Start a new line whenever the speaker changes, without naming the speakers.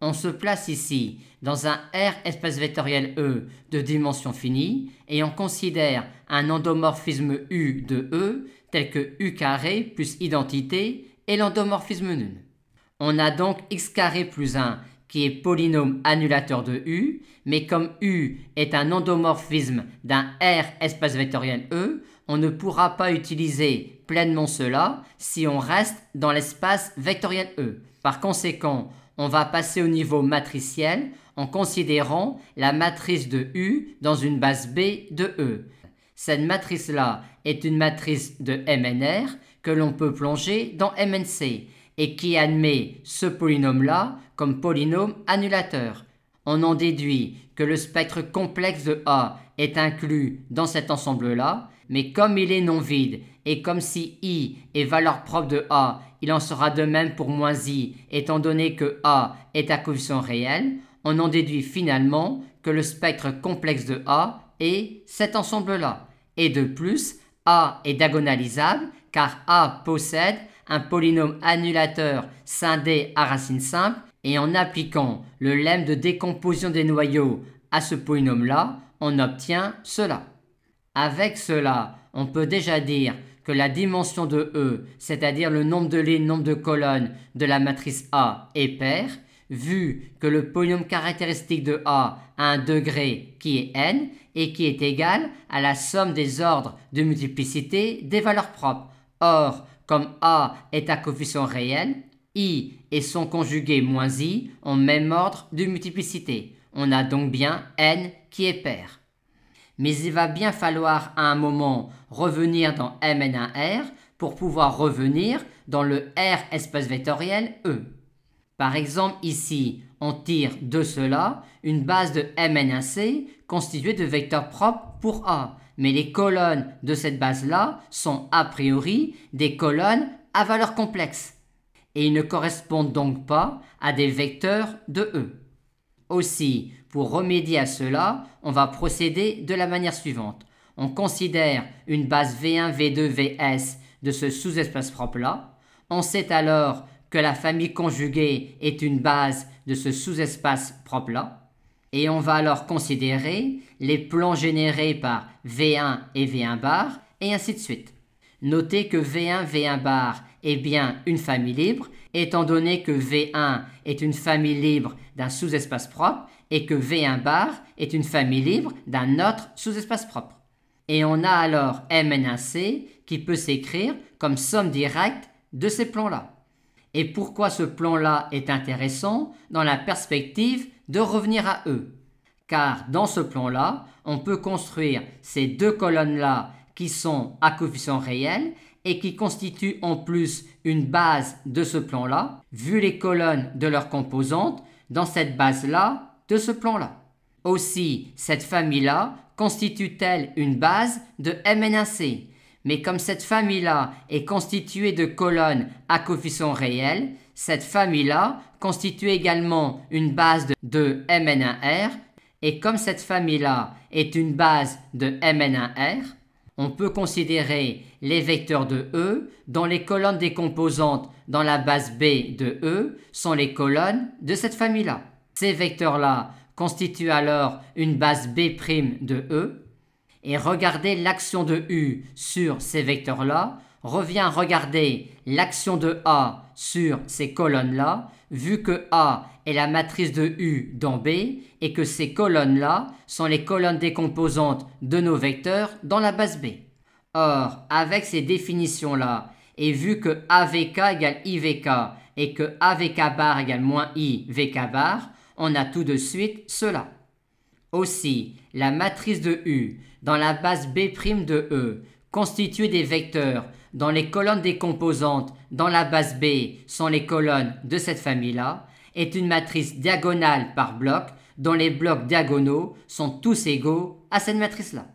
On se place ici dans un R espace vectoriel E de dimension finie et on considère un endomorphisme U de E tel que U carré plus identité et l'endomorphisme nul. On a donc x carré plus 1 qui est polynôme annulateur de U, mais comme U est un endomorphisme d'un R espace vectoriel E, on ne pourra pas utiliser pleinement cela si on reste dans l'espace vectoriel E. Par conséquent, on va passer au niveau matriciel en considérant la matrice de U dans une base B de E. Cette matrice-là est une matrice de MNR que l'on peut plonger dans MNC et qui admet ce polynôme-là comme polynôme annulateur. On en déduit que le spectre complexe de A est inclus dans cet ensemble-là, mais comme il est non vide et comme si I est valeur propre de A, il en sera de même pour moins I, étant donné que A est à coefficient réel, on en déduit finalement que le spectre complexe de A est cet ensemble-là. Et de plus, A est diagonalisable car A possède un polynôme annulateur scindé à racine simple et en appliquant le lemme de décomposition des noyaux à ce polynôme-là, on obtient cela. Avec cela, on peut déjà dire que la dimension de E, c'est-à-dire le nombre de lignes, nombre de colonnes de la matrice A est pair, vu que le polynôme caractéristique de A a un degré qui est n et qui est égal à la somme des ordres de multiplicité des valeurs propres. Or, comme A est à coefficient réel, I et son conjugué moins I ont même ordre de multiplicité. On a donc bien n qui est pair. Mais il va bien falloir à un moment revenir dans Mn1R pour pouvoir revenir dans le R espace vectoriel E. Par exemple ici, on tire de cela une base de Mn1C constituée de vecteurs propres pour A. Mais les colonnes de cette base-là sont a priori des colonnes à valeur complexe. Et ils ne correspondent donc pas à des vecteurs de E. Aussi, pour remédier à cela, on va procéder de la manière suivante. On considère une base V1, V2, Vs de ce sous-espace propre-là. On sait alors que la famille conjuguée est une base de ce sous-espace propre-là. Et on va alors considérer les plans générés par V1 et V1 bar, et ainsi de suite. Notez que V1, V1 bar est bien une famille libre, étant donné que V1 est une famille libre d'un sous-espace propre et que V1 bar est une famille libre d'un autre sous-espace propre. Et on a alors Mn1C qui peut s'écrire comme somme directe de ces plans-là. Et pourquoi ce plan-là est intéressant dans la perspective de revenir à E? Car dans ce plan-là, on peut construire ces deux colonnes-là qui sont à coefficient réel et qui constituent en plus une base de ce plan-là, vu les colonnes de leurs composantes dans cette base-là de ce plan-là. Aussi, cette famille-là constitue-t-elle une base de Mn1C? Mais comme cette famille-là est constituée de colonnes à coefficient réel, cette famille-là constitue également une base de Mn1R, et comme cette famille-là est une base de Mn1R, on peut considérer les vecteurs de E dont les colonnes des composantes dans la base B de E sont les colonnes de cette famille-là. Ces vecteurs-là constituent alors une base B' de E, et regarder l'action de U sur ces vecteurs-là revient à regarder l'action de A sur ces colonnes-là, vu que A est la matrice de U dans B et que ces colonnes-là sont les colonnes des composantes de nos vecteurs dans la base B. Or, avec ces définitions-là, et vu que AVK égale IVK et que AVK bar égale moins IVK bar, on a tout de suite cela. Aussi, la matrice de U dans la base B' de E, constituée des vecteurs dont les colonnes des composantes dans la base B sont les colonnes de cette famille-là, est une matrice diagonale par bloc dont les blocs diagonaux sont tous égaux à cette matrice-là.